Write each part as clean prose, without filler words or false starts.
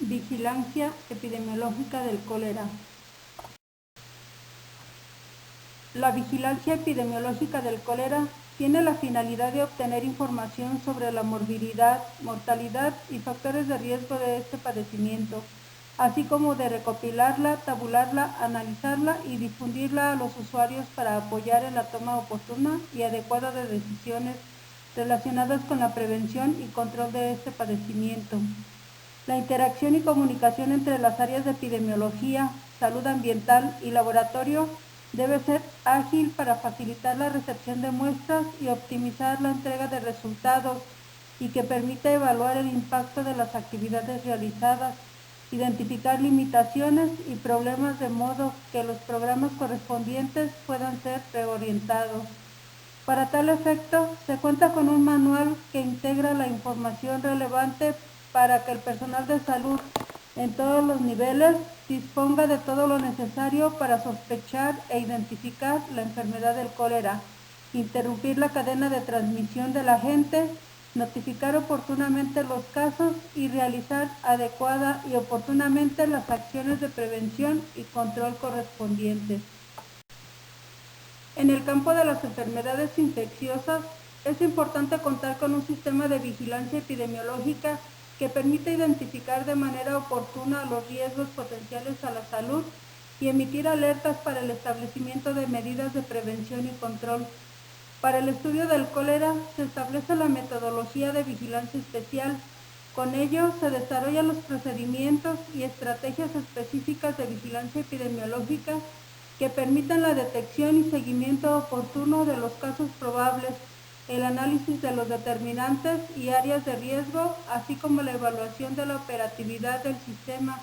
Vigilancia epidemiológica del cólera. La vigilancia epidemiológica del cólera tiene la finalidad de obtener información sobre la morbilidad, mortalidad y factores de riesgo de este padecimiento, así como de recopilarla, tabularla, analizarla y difundirla a los usuarios para apoyar en la toma oportuna y adecuada de decisiones relacionadas con la prevención y control de este padecimiento. La interacción y comunicación entre las áreas de epidemiología, salud ambiental y laboratorio debe ser ágil para facilitar la recepción de muestras y optimizar la entrega de resultados y que permita evaluar el impacto de las actividades realizadas, identificar limitaciones y problemas de modo que los programas correspondientes puedan ser reorientados. Para tal efecto, se cuenta con un manual que integra la información relevante para que el personal de salud en todos los niveles disponga de todo lo necesario para sospechar e identificar la enfermedad del cólera, interrumpir la cadena de transmisión del agente, notificar oportunamente los casos y realizar adecuada y oportunamente las acciones de prevención y control correspondientes. En el campo de las enfermedades infecciosas, es importante contar con un sistema de vigilancia epidemiológica que permita identificar de manera oportuna los riesgos potenciales a la salud y emitir alertas para el establecimiento de medidas de prevención y control. Para el estudio del cólera se establece la metodología de vigilancia especial. Con ello se desarrollan los procedimientos y estrategias específicas de vigilancia epidemiológica que permitan la detección y seguimiento oportuno de los casos probables, el análisis de los determinantes y áreas de riesgo, así como la evaluación de la operatividad del sistema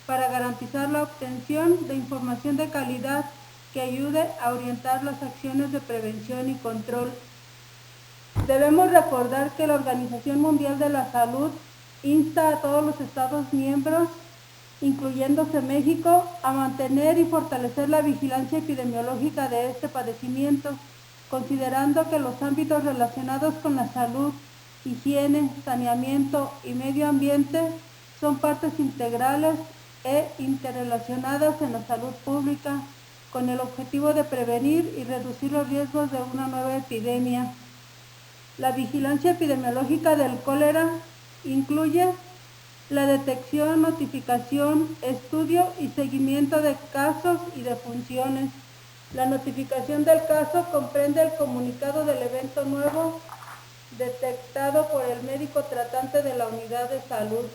para garantizar la obtención de información de calidad que ayude a orientar las acciones de prevención y control. Debemos recordar que la Organización Mundial de la Salud insta a todos los Estados miembros, incluyéndose México, a mantener y fortalecer la vigilancia epidemiológica de este padecimiento, considerando que los ámbitos relacionados con la salud, higiene, saneamiento y medio ambiente son partes integrales e interrelacionadas en la salud pública, con el objetivo de prevenir y reducir los riesgos de una nueva epidemia. La vigilancia epidemiológica del cólera incluye la detección, notificación, estudio y seguimiento de casos y defunciones. La notificación del caso comprende el comunicado del evento nuevo detectado por el médico tratante de la unidad de salud.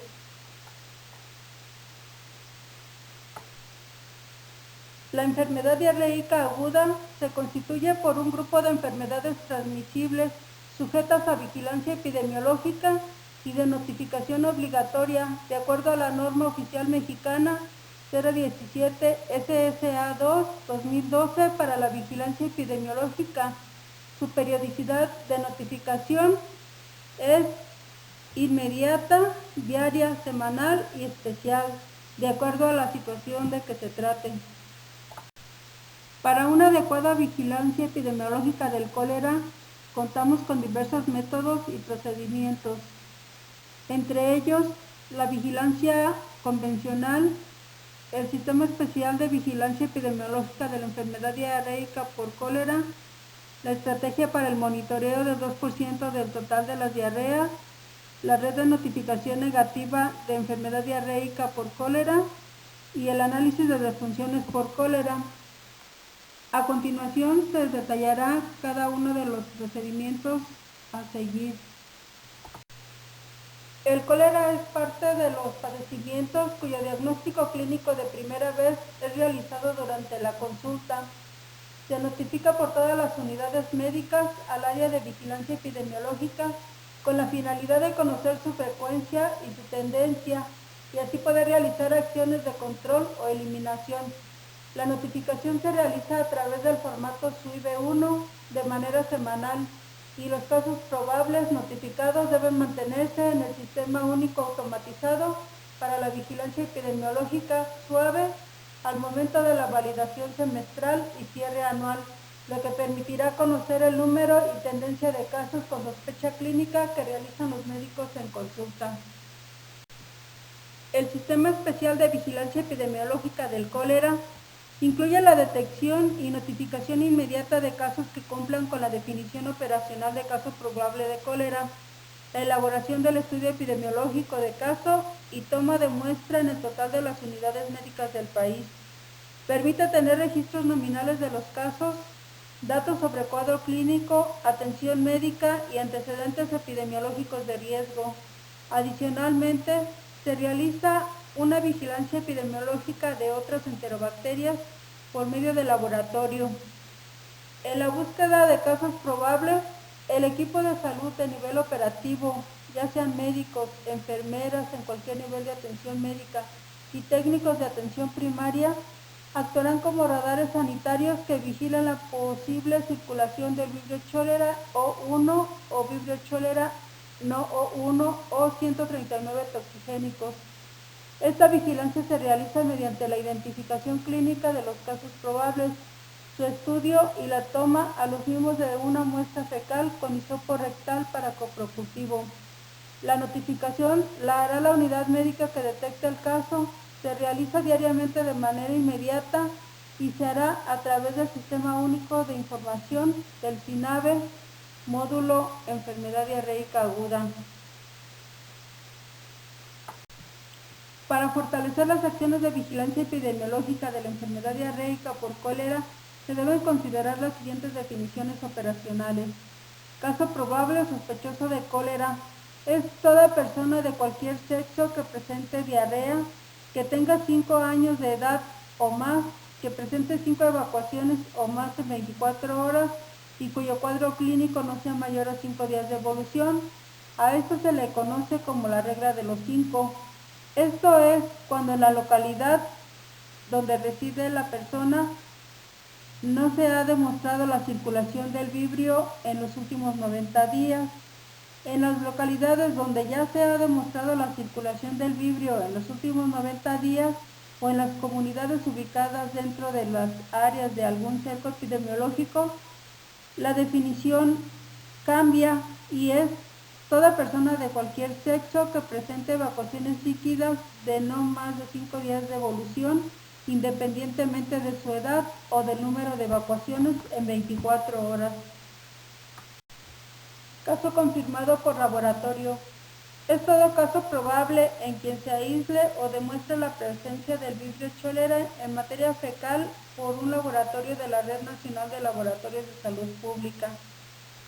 La enfermedad diarreica aguda se constituye por un grupo de enfermedades transmisibles sujetas a vigilancia epidemiológica y de notificación obligatoria, de acuerdo a la norma oficial mexicana 017 SSA-2-2012 para la vigilancia epidemiológica. Su periodicidad de notificación es inmediata, diaria, semanal y especial, de acuerdo a la situación de que se trate. Para una adecuada vigilancia epidemiológica del cólera, contamos con diversos métodos y procedimientos, entre ellos la vigilancia convencional, el Sistema Especial de Vigilancia Epidemiológica de la Enfermedad Diarreica por Cólera, la estrategia para el monitoreo del 2% del total de las diarreas, la red de notificación negativa de enfermedad diarreica por cólera y el análisis de defunciones por cólera. A continuación se detallará cada uno de los procedimientos a seguir. El cólera es parte de los padecimientos cuyo diagnóstico clínico de primera vez es realizado durante la consulta. Se notifica por todas las unidades médicas al área de vigilancia epidemiológica con la finalidad de conocer su frecuencia y su tendencia y así poder realizar acciones de control o eliminación. La notificación se realiza a través del formato SUIB1 de manera semanal y los casos probables notificados deben mantenerse en el Sistema Único Automatizado para la Vigilancia Epidemiológica suave al momento de la validación semestral y cierre anual, lo que permitirá conocer el número y tendencia de casos con sospecha clínica que realizan los médicos en consulta. El Sistema Especial de Vigilancia Epidemiológica del Cólera incluye la detección y notificación inmediata de casos que cumplan con la definición operacional de caso probable de cólera, la elaboración del estudio epidemiológico de caso y toma de muestra en el total de las unidades médicas del país. Permite tener registros nominales de los casos, datos sobre cuadro clínico, atención médica y antecedentes epidemiológicos de riesgo. Adicionalmente, se realiza una vigilancia epidemiológica de otras enterobacterias por medio del laboratorio. En la búsqueda de casos probables, el equipo de salud de nivel operativo, ya sean médicos, enfermeras en cualquier nivel de atención médica y técnicos de atención primaria, actuarán como radares sanitarios que vigilan la posible circulación del Vibrio cholera O1 o Vibrio cholera no O1 o 139 toxigénicos. Esta vigilancia se realiza mediante la identificación clínica de los casos probables, su estudio y la toma a los mismos de una muestra fecal con hisopo rectal para copropulsivo. La notificación la hará la unidad médica que detecte el caso, se realiza diariamente de manera inmediata y se hará a través del Sistema Único de Información del SINAVE, módulo Enfermedad Diarreica Aguda. Para fortalecer las acciones de vigilancia epidemiológica de la enfermedad diarreica por cólera, se deben considerar las siguientes definiciones operacionales. Caso probable o sospechoso de cólera es toda persona de cualquier sexo que presente diarrea, que tenga 5 años de edad o más, que presente 5 evacuaciones o más en 24 horas y cuyo cuadro clínico no sea mayor a 5 días de evolución. A esto se le conoce como la regla de los 5. Esto es cuando en la localidad donde reside la persona no se ha demostrado la circulación del vibrio en los últimos 90 días. En las localidades donde ya se ha demostrado la circulación del vibrio en los últimos 90 días o en las comunidades ubicadas dentro de las áreas de algún cerco epidemiológico, la definición cambia y es toda persona de cualquier sexo que presente evacuaciones líquidas de no más de 5 días de evolución, independientemente de su edad o del número de evacuaciones en 24 horas. Caso confirmado por laboratorio. Es todo caso probable en quien se aísle o demuestre la presencia del Vibrio cholera en materia fecal por un laboratorio de la Red Nacional de Laboratorios de Salud Pública.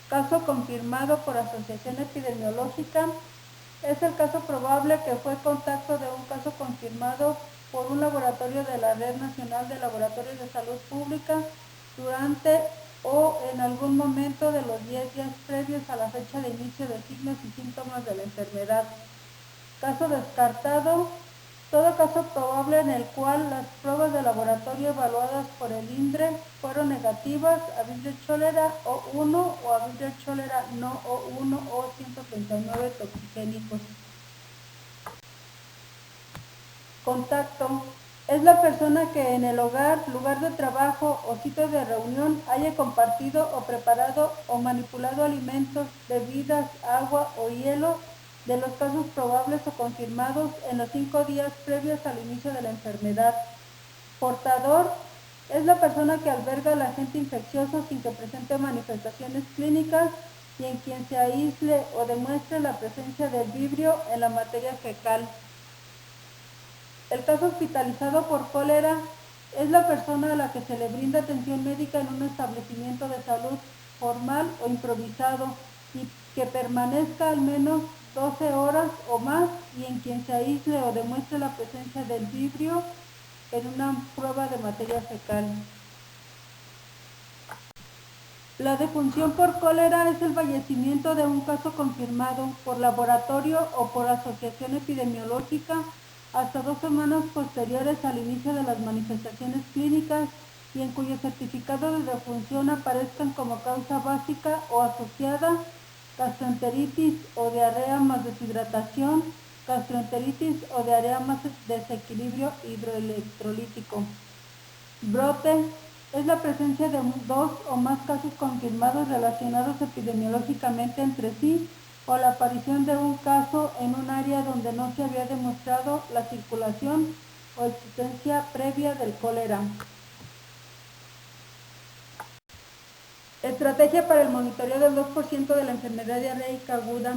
Caso confirmado por asociación epidemiológica. Es el caso probable que fue contacto de un caso confirmado por un laboratorio de la Red Nacional de Laboratorios de Salud Pública durante o en algún momento de los 10 días previos a la fecha de inicio de signos y síntomas de la enfermedad. Caso descartado. Todo caso probable en el cual las pruebas de laboratorio evaluadas por el INDRE fueron negativas a Vibrio cholera O1 o a Vibrio cholera no O1 o 139 toxigénicos. Contacto. Es la persona que en el hogar, lugar de trabajo o sitio de reunión haya compartido o preparado o manipulado alimentos, bebidas, agua o hielo de los casos probables o confirmados en los 5 días previos al inicio de la enfermedad. Portador es la persona que alberga al agente infeccioso sin que presente manifestaciones clínicas y en quien se aísle o demuestre la presencia del vibrio en la materia fecal. El caso hospitalizado por cólera es la persona a la que se le brinda atención médica en un establecimiento de salud formal o improvisado y que permanezca al menos 12 horas o más y en quien se aísle o demuestre la presencia del vibrio en una prueba de materia fecal. La defunción por cólera es el fallecimiento de un caso confirmado por laboratorio o por asociación epidemiológica hasta 2 semanas posteriores al inicio de las manifestaciones clínicas y en cuyo certificado de defunción aparezcan como causa básica o asociada gastroenteritis o diarrea más deshidratación, gastroenteritis o diarrea más desequilibrio hidroelectrolítico. Brote es la presencia de 2 o más casos confirmados relacionados epidemiológicamente entre sí o la aparición de un caso en un área donde no se había demostrado la circulación o existencia previa del cólera. Estrategia para el monitoreo del 2% de la enfermedad diarreica aguda.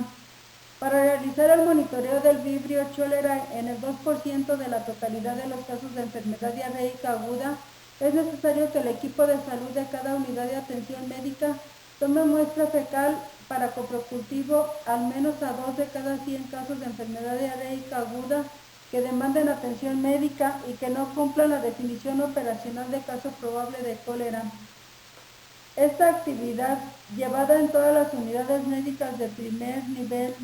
Para realizar el monitoreo del Vibrio cholerae en el 2% de la totalidad de los casos de enfermedad diarreica aguda, es necesario que el equipo de salud de cada unidad de atención médica tome muestra fecal para coprocultivo al menos a 2 de cada 100 casos de enfermedad diarreica aguda que demanden atención médica y que no cumplan la definición operacional de caso probable de cólera. Esta actividad, llevada en todas las unidades médicas de primer nivel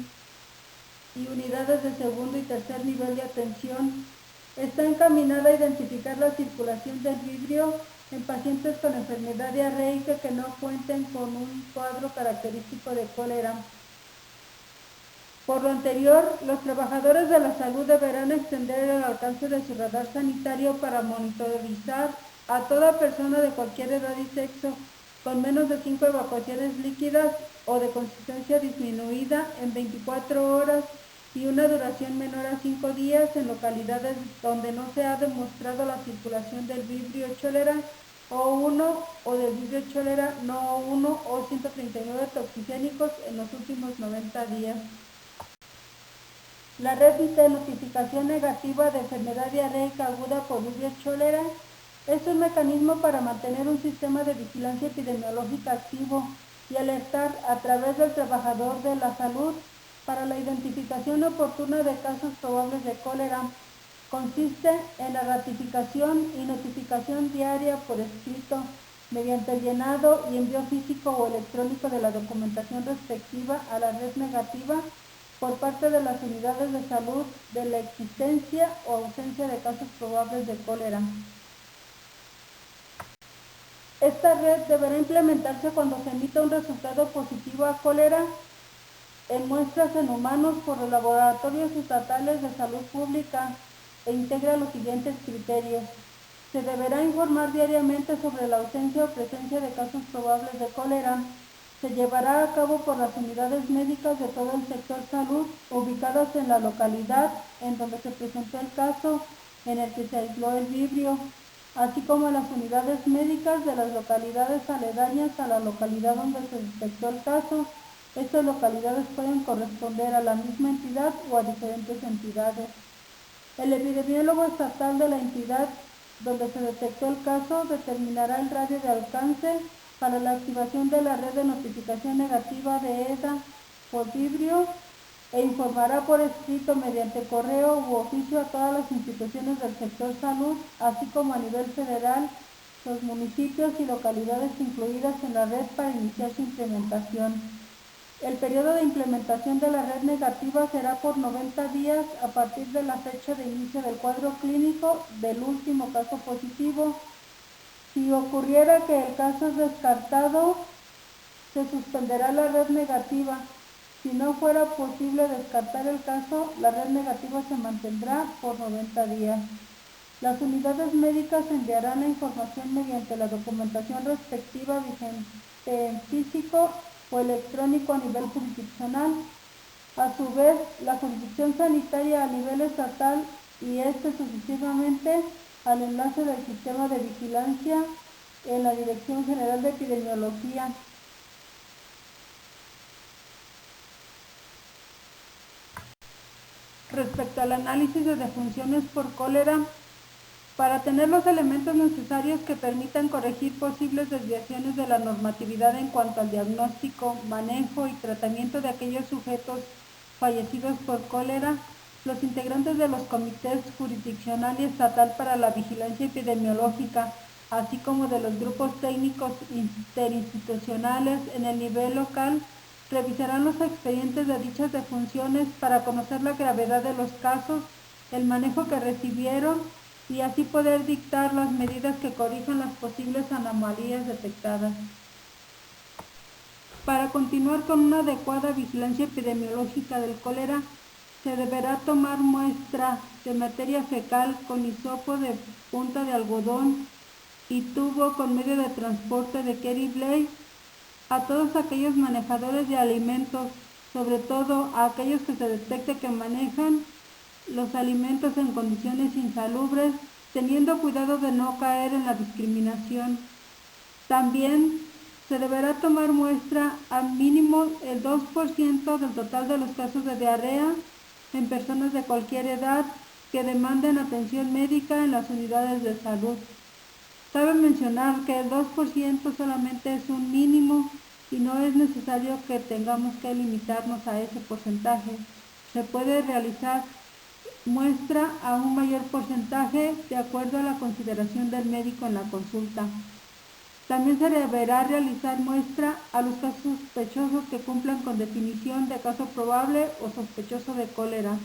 y unidades de segundo y tercer nivel de atención, está encaminada a identificar la circulación del vibrio en pacientes con enfermedad diarreica que no cuenten con un cuadro característico de cólera. Por lo anterior, los trabajadores de la salud deberán extender el alcance de su radar sanitario para monitorizar a toda persona de cualquier edad y sexo con menos de 5 evacuaciones líquidas o de consistencia disminuida en 24 horas y una duración menor a 5 días en localidades donde no se ha demostrado la circulación del Vibrio cholerae O1 o del Vibrio cholerae no O1 o 139 toxigénicos en los últimos 90 días. La red de notificación negativa de enfermedad diarreica aguda por Vibrio cholerae es un mecanismo para mantener un sistema de vigilancia epidemiológica activo y alertar a través del trabajador de la salud para la identificación oportuna de casos probables de cólera. Consiste en la ratificación y notificación diaria por escrito, mediante el llenado y envío físico o electrónico de la documentación respectiva a la red negativa por parte de las unidades de salud de la existencia o ausencia de casos probables de cólera. Esta red deberá implementarse cuando se emita un resultado positivo a cólera en muestras en humanos por los laboratorios estatales de salud pública e integra los siguientes criterios. Se deberá informar diariamente sobre la ausencia o presencia de casos probables de cólera. Se llevará a cabo por las unidades médicas de todo el sector salud ubicadas en la localidad en donde se presentó el caso en el que se aisló el vibrio, así como en las unidades médicas de las localidades aledañas a la localidad donde se detectó el caso. Estas localidades pueden corresponder a la misma entidad o a diferentes entidades. El epidemiólogo estatal de la entidad donde se detectó el caso determinará el radio de alcance para la activación de la red de notificación negativa de EDA por vibrio e informará por escrito mediante correo u oficio a todas las instituciones del sector salud, así como a nivel federal, los municipios y localidades incluidas en la red para iniciar su implementación. El periodo de implementación de la red negativa será por 90 días a partir de la fecha de inicio del cuadro clínico del último caso positivo. Si ocurriera que el caso es descartado, se suspenderá la red negativa. Si no fuera posible descartar el caso, la red negativa se mantendrá por 90 días. Las unidades médicas enviarán la información mediante la documentación respectiva vigente en físico o electrónico a nivel jurisdiccional. A su vez, la jurisdicción sanitaria a nivel estatal y sucesivamente al enlace del sistema de vigilancia en la Dirección General de Epidemiología. Respecto al análisis de defunciones por cólera, para tener los elementos necesarios que permitan corregir posibles desviaciones de la normatividad en cuanto al diagnóstico, manejo y tratamiento de aquellos sujetos fallecidos por cólera, los integrantes de los comités jurisdiccional y estatal para la vigilancia epidemiológica, así como de los grupos técnicos interinstitucionales en el nivel local, revisarán los expedientes de dichas defunciones para conocer la gravedad de los casos, el manejo que recibieron y así poder dictar las medidas que corrijan las posibles anomalías detectadas. Para continuar con una adecuada vigilancia epidemiológica del cólera, se deberá tomar muestra de materia fecal con hisopo de punta de algodón y tubo con medio de transporte de Kerry Blake a todos aquellos manejadores de alimentos sobre todo a aquellos que se detecte que manejan los alimentos en condiciones insalubres, teniendo cuidado de no caer en la discriminación. También se deberá tomar muestra al mínimo el 2% del total de los casos de diarrea en personas de cualquier edad que demanden atención médica en las unidades de salud. Cabe mencionar que el 2% solamente es un mínimo y no es necesario que tengamos que limitarnos a ese porcentaje. Se puede realizar muestra a un mayor porcentaje de acuerdo a la consideración del médico en la consulta. También se deberá realizar muestra a los casos sospechosos que cumplan con definición de caso probable o sospechoso de cólera.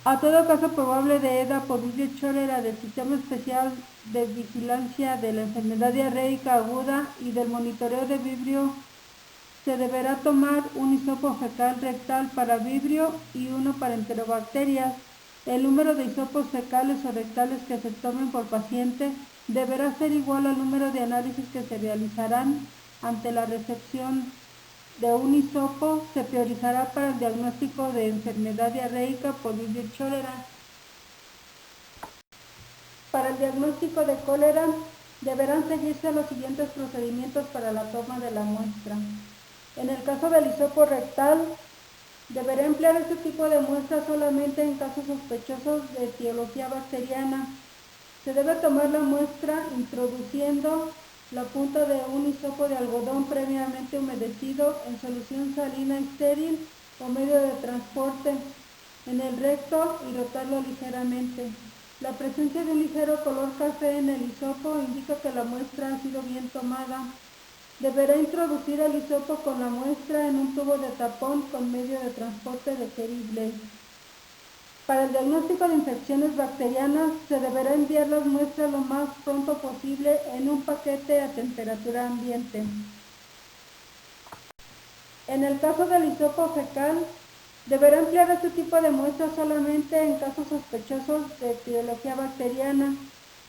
A todo caso probable de EDA por Vibrio cholera del Sistema Especial de Vigilancia de la Enfermedad Diarreica Aguda y del monitoreo de Vibrio, se deberá tomar un hisopo fecal rectal para Vibrio y uno para enterobacterias. El número de hisopos fecales o rectales que se tomen por paciente deberá ser igual al número de análisis que se realizarán. Ante la recepción de un hisopo se priorizará para el diagnóstico de enfermedad diarreica por Vibrio cholera. Para el diagnóstico de cólera deberán seguirse los siguientes procedimientos para la toma de la muestra. En el caso del hisopo rectal, deberá emplear este tipo de muestra solamente en casos sospechosos de etiología bacteriana. Se debe tomar la muestra introduciendo la punta de un hisopo de algodón previamente humedecido en solución salina estéril o medio de transporte en el recto y rotarlo ligeramente. La presencia de un ligero color café en el hisopo indica que la muestra ha sido bien tomada. Deberá introducir el hisopo con la muestra en un tubo de tapón con medio de transporte de Kerry Blade. Para el diagnóstico de infecciones bacterianas se deberá enviar las muestras lo más pronto posible en un paquete a temperatura ambiente. En el caso del hisopo fecal, deberá emplear este tipo de muestras solamente en casos sospechosos de etiología bacteriana.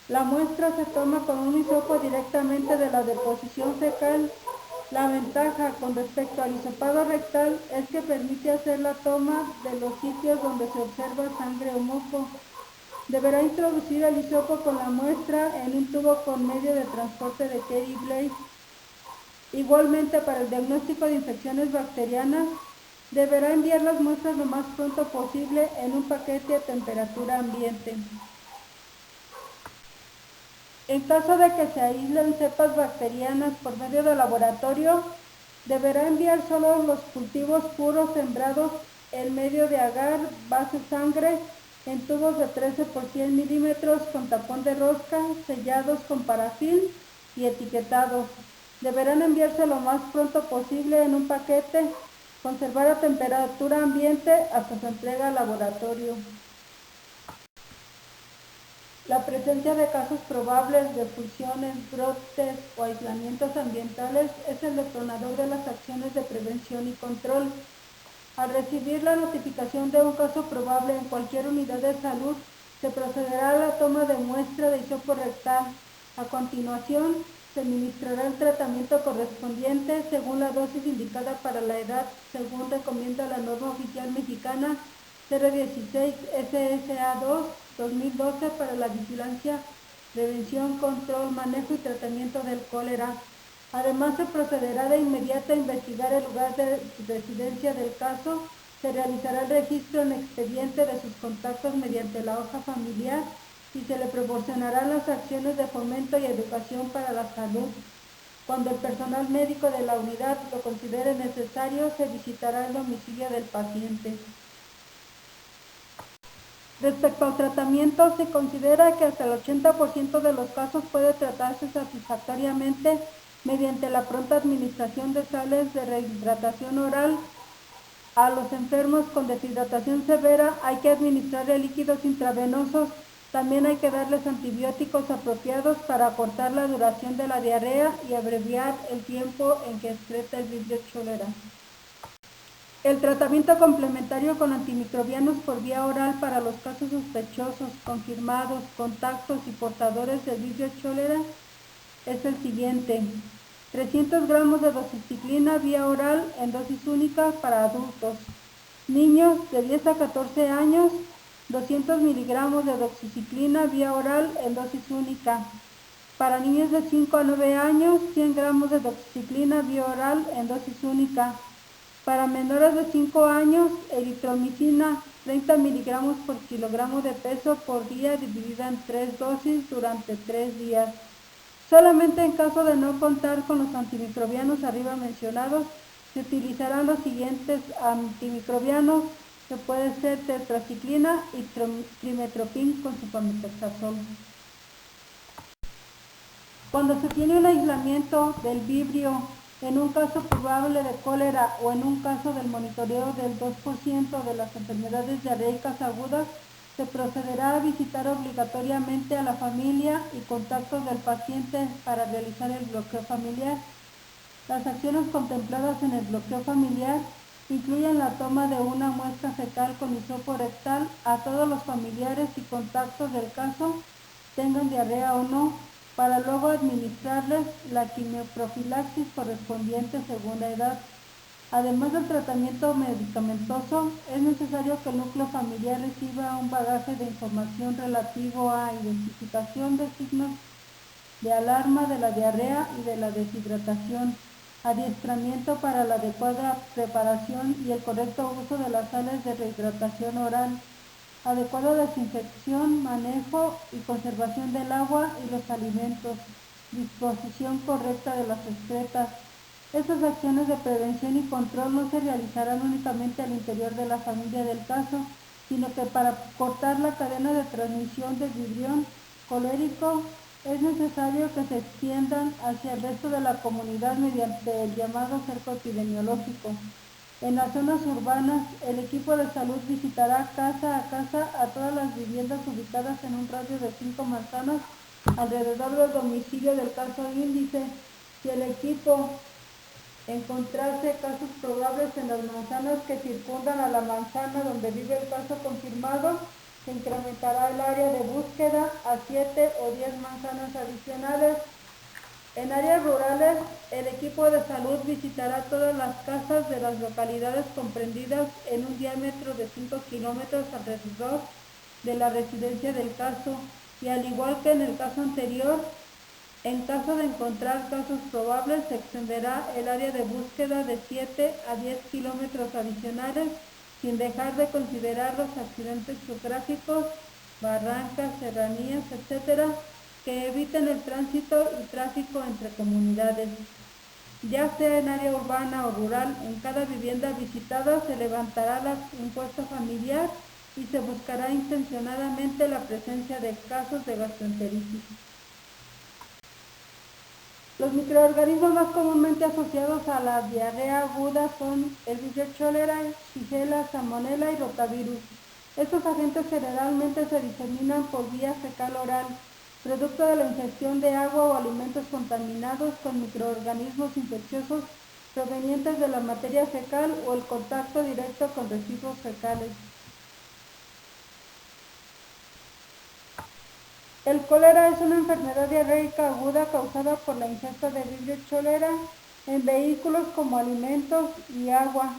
La muestra se toma con un hisopo directamente de la deposición fecal. La ventaja con respecto al hisopado rectal es que permite hacer la toma de los sitios donde se observa sangre o moco. Deberá introducir el hisopo con la muestra en un tubo con medio de transporte de Kerry Blade. Igualmente, para el diagnóstico de infecciones bacterianas, deberá enviar las muestras lo más pronto posible en un paquete a temperatura ambiente. En caso de que se aíslen cepas bacterianas por medio de laboratorio, deberá enviar solo los cultivos puros sembrados en medio de agar base sangre en tubos de 13 por 100 milímetros con tapón de rosca, sellados con parafín y etiquetados. Deberán enviarse lo más pronto posible en un paquete, conservar a temperatura ambiente hasta su entrega al laboratorio. La presencia de casos probables de fusiones, brotes o aislamientos ambientales es el detonador de las acciones de prevención y control. Al recibir la notificación de un caso probable en cualquier unidad de salud, se procederá a la toma de muestra de hisopo rectal. A continuación, se administrará el tratamiento correspondiente según la dosis indicada para la edad, según recomienda la norma oficial mexicana 016 SSA2 2012 para la vigilancia, prevención, control, manejo y tratamiento del cólera. Además, se procederá de inmediato a investigar el lugar de residencia del caso, se realizará el registro en expediente de sus contactos mediante la hoja familiar y se le proporcionarán las acciones de fomento y educación para la salud. Cuando el personal médico de la unidad lo considere necesario, se visitará el domicilio del paciente. Respecto al tratamiento, se considera que hasta el 80% de los casos puede tratarse satisfactoriamente mediante la pronta administración de sales de rehidratación oral. A los enfermos con deshidratación severa hay que administrarle líquidos intravenosos. También hay que darles antibióticos apropiados para acortar la duración de la diarrea y abreviar el tiempo en que excreta el Vibrio cholera. El tratamiento complementario con antimicrobianos por vía oral para los casos sospechosos, confirmados, contactos y portadores del Vibrio cholera es el siguiente. 300 gramos de doxiciclina vía oral en dosis única para adultos. Niños de 10 a 14 años, 200 miligramos de doxiciclina vía oral en dosis única. Para niños de 5 a 9 años, 100 gramos de doxiciclina vía oral en dosis única. Para menores de 5 años, eritromicina, 30 miligramos por kilogramo de peso por día dividida en 3 dosis durante 3 días. Solamente en caso de no contar con los antimicrobianos arriba mencionados, se utilizarán los siguientes antimicrobianos, que puede ser tetraciclina y trimetoprim con sulfamethoxazol. Cuando se tiene un aislamiento del vibrio en un caso probable de cólera o en un caso del monitoreo del 2% de las enfermedades diarreicas agudas, se procederá a visitar obligatoriamente a la familia y contactos del paciente para realizar el bloqueo familiar. Las acciones contempladas en el bloqueo familiar incluyen la toma de una muestra fecal con hisopo rectal a todos los familiares y contactos del caso, tengan diarrea o no, para luego administrarles la quimioprofilaxis correspondiente según la edad. Además del tratamiento medicamentoso, es necesario que el núcleo familiar reciba un bagaje de información relativo a identificación de signos de alarma de la diarrea y de la deshidratación, adiestramiento para la adecuada preparación y el correcto uso de las sales de rehidratación oral, adecuada desinfección, manejo y conservación del agua y los alimentos, disposición correcta de las excretas. Estas acciones de prevención y control no se realizarán únicamente al interior de la familia del caso, sino que para cortar la cadena de transmisión del vibrión colérico es necesario que se extiendan hacia el resto de la comunidad mediante el llamado cerco epidemiológico. En las zonas urbanas, el equipo de salud visitará casa a casa a todas las viviendas ubicadas en un radio de 5 manzanas alrededor del domicilio del caso índice. Si el equipo encontrase casos probables en las manzanas que circundan a la manzana donde vive el caso confirmado, se incrementará el área de búsqueda a 7 o 10 manzanas adicionales. En áreas rurales, el equipo de salud visitará todas las casas de las localidades comprendidas en un diámetro de 5 kilómetros alrededor de la residencia del caso y al igual que en el caso anterior, en caso de encontrar casos probables, se extenderá el área de búsqueda de 7 a 10 kilómetros adicionales, sin dejar de considerar los accidentes geográficos, barrancas, serranías, etc., que eviten el tránsito y tráfico entre comunidades. Ya sea en área urbana o rural, en cada vivienda visitada se levantará el impuesto familiar y se buscará intencionadamente la presencia de casos de gastroenteritis. Los microorganismos más comúnmente asociados a la diarrea aguda son el Vibrio cholerae, Shigella, Salmonella y Rotavirus. Estos agentes generalmente se diseminan por vía fecal oral, producto de la ingestión de agua o alimentos contaminados con microorganismos infecciosos provenientes de la materia fecal o el contacto directo con residuos fecales. El cólera es una enfermedad diarreica aguda causada por la ingesta de Vibrio cholerae en vehículos como alimentos y agua.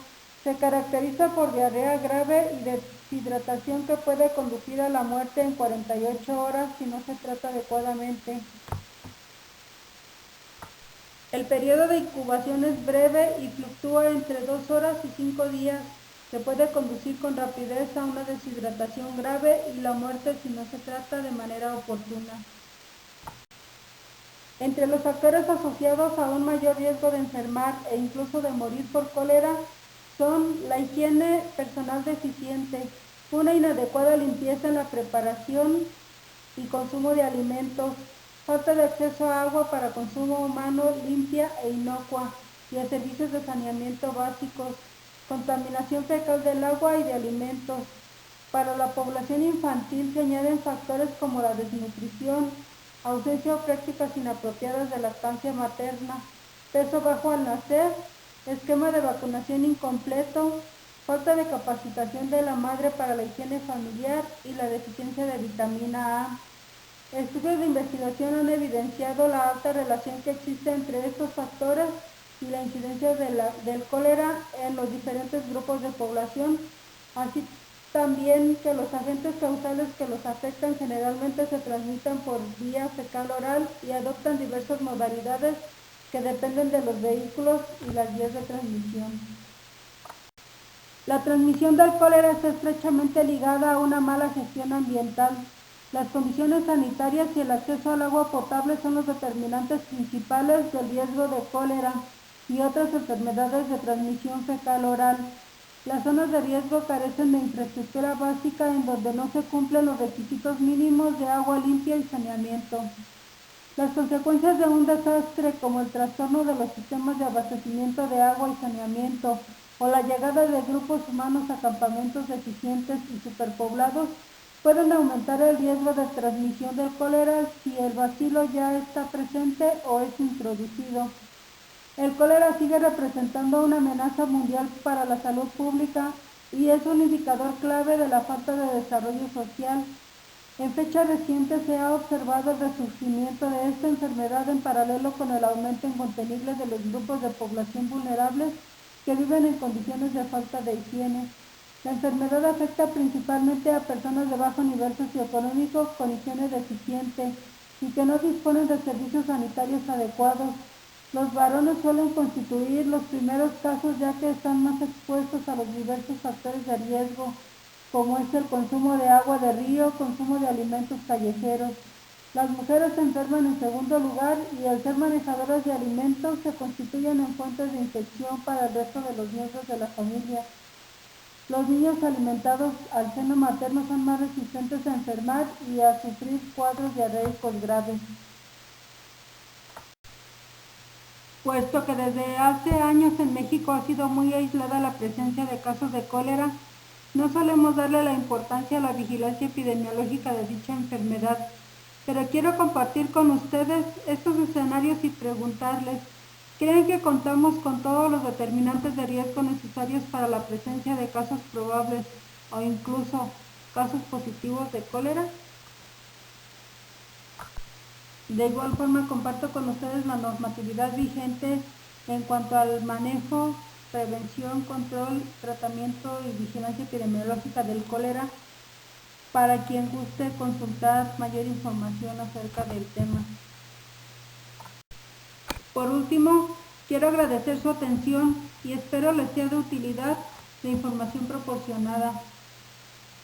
Se caracteriza por diarrea grave y deshidratación que puede conducir a la muerte en 48 horas si no se trata adecuadamente. El periodo de incubación es breve y fluctúa entre 2 horas y 5 días. Se puede conducir con rapidez a una deshidratación grave y la muerte si no se trata de manera oportuna. Entre los factores asociados a un mayor riesgo de enfermar e incluso de morir por cólera son la higiene personal deficiente, una inadecuada limpieza en la preparación y consumo de alimentos, falta de acceso a agua para consumo humano limpia e inocua y a servicios de saneamiento básicos, contaminación fecal del agua y de alimentos. Para la población infantil se añaden factores como la desnutrición, ausencia o prácticas inapropiadas de lactancia materna, peso bajo al nacer, esquema de vacunación incompleto, falta de capacitación de la madre para la higiene familiar y la deficiencia de vitamina A. Estudios de investigación han evidenciado la alta relación que existe entre estos factores y la incidencia del cólera en los diferentes grupos de población, así también que los agentes causales que los afectan generalmente se transmiten por vía fecal-oral y adoptan diversas modalidades que dependen de los vehículos y las vías de transmisión. La transmisión del cólera está estrechamente ligada a una mala gestión ambiental. Las condiciones sanitarias y el acceso al agua potable son los determinantes principales del riesgo de cólera y otras enfermedades de transmisión fecal-oral. Las zonas de riesgo carecen de infraestructura básica en donde no se cumplen los requisitos mínimos de agua limpia y saneamiento. Las consecuencias de un desastre como el trastorno de los sistemas de abastecimiento de agua y saneamiento o la llegada de grupos humanos a campamentos deficientes y superpoblados pueden aumentar el riesgo de transmisión del cólera si el bacilo ya está presente o es introducido. El cólera sigue representando una amenaza mundial para la salud pública y es un indicador clave de la falta de desarrollo social. En fecha reciente se ha observado el resurgimiento de esta enfermedad en paralelo con el aumento incontenible de los grupos de población vulnerables que viven en condiciones de falta de higiene. La enfermedad afecta principalmente a personas de bajo nivel socioeconómico con higiene deficiente y que no disponen de servicios sanitarios adecuados. Los varones suelen constituir los primeros casos ya que están más expuestos a los diversos factores de riesgo, como es el consumo de agua de río, consumo de alimentos callejeros. Las mujeres se enferman en segundo lugar y al ser manejadoras de alimentos se constituyen en fuentes de infección para el resto de los miembros de la familia. Los niños alimentados al seno materno son más resistentes a enfermar y a sufrir cuadros diarreicos graves. Puesto que desde hace años en México ha sido muy aislada la presencia de casos de cólera, no solemos darle la importancia a la vigilancia epidemiológica de dicha enfermedad, pero quiero compartir con ustedes estos escenarios y preguntarles, ¿creen que contamos con todos los determinantes de riesgo necesarios para la presencia de casos probables o incluso casos positivos de cólera? De igual forma, comparto con ustedes la normatividad vigente en cuanto al manejo, prevención, control, tratamiento y vigilancia epidemiológica del cólera para quien guste consultar mayor información acerca del tema. Por último, quiero agradecer su atención y espero les sea de utilidad la información proporcionada.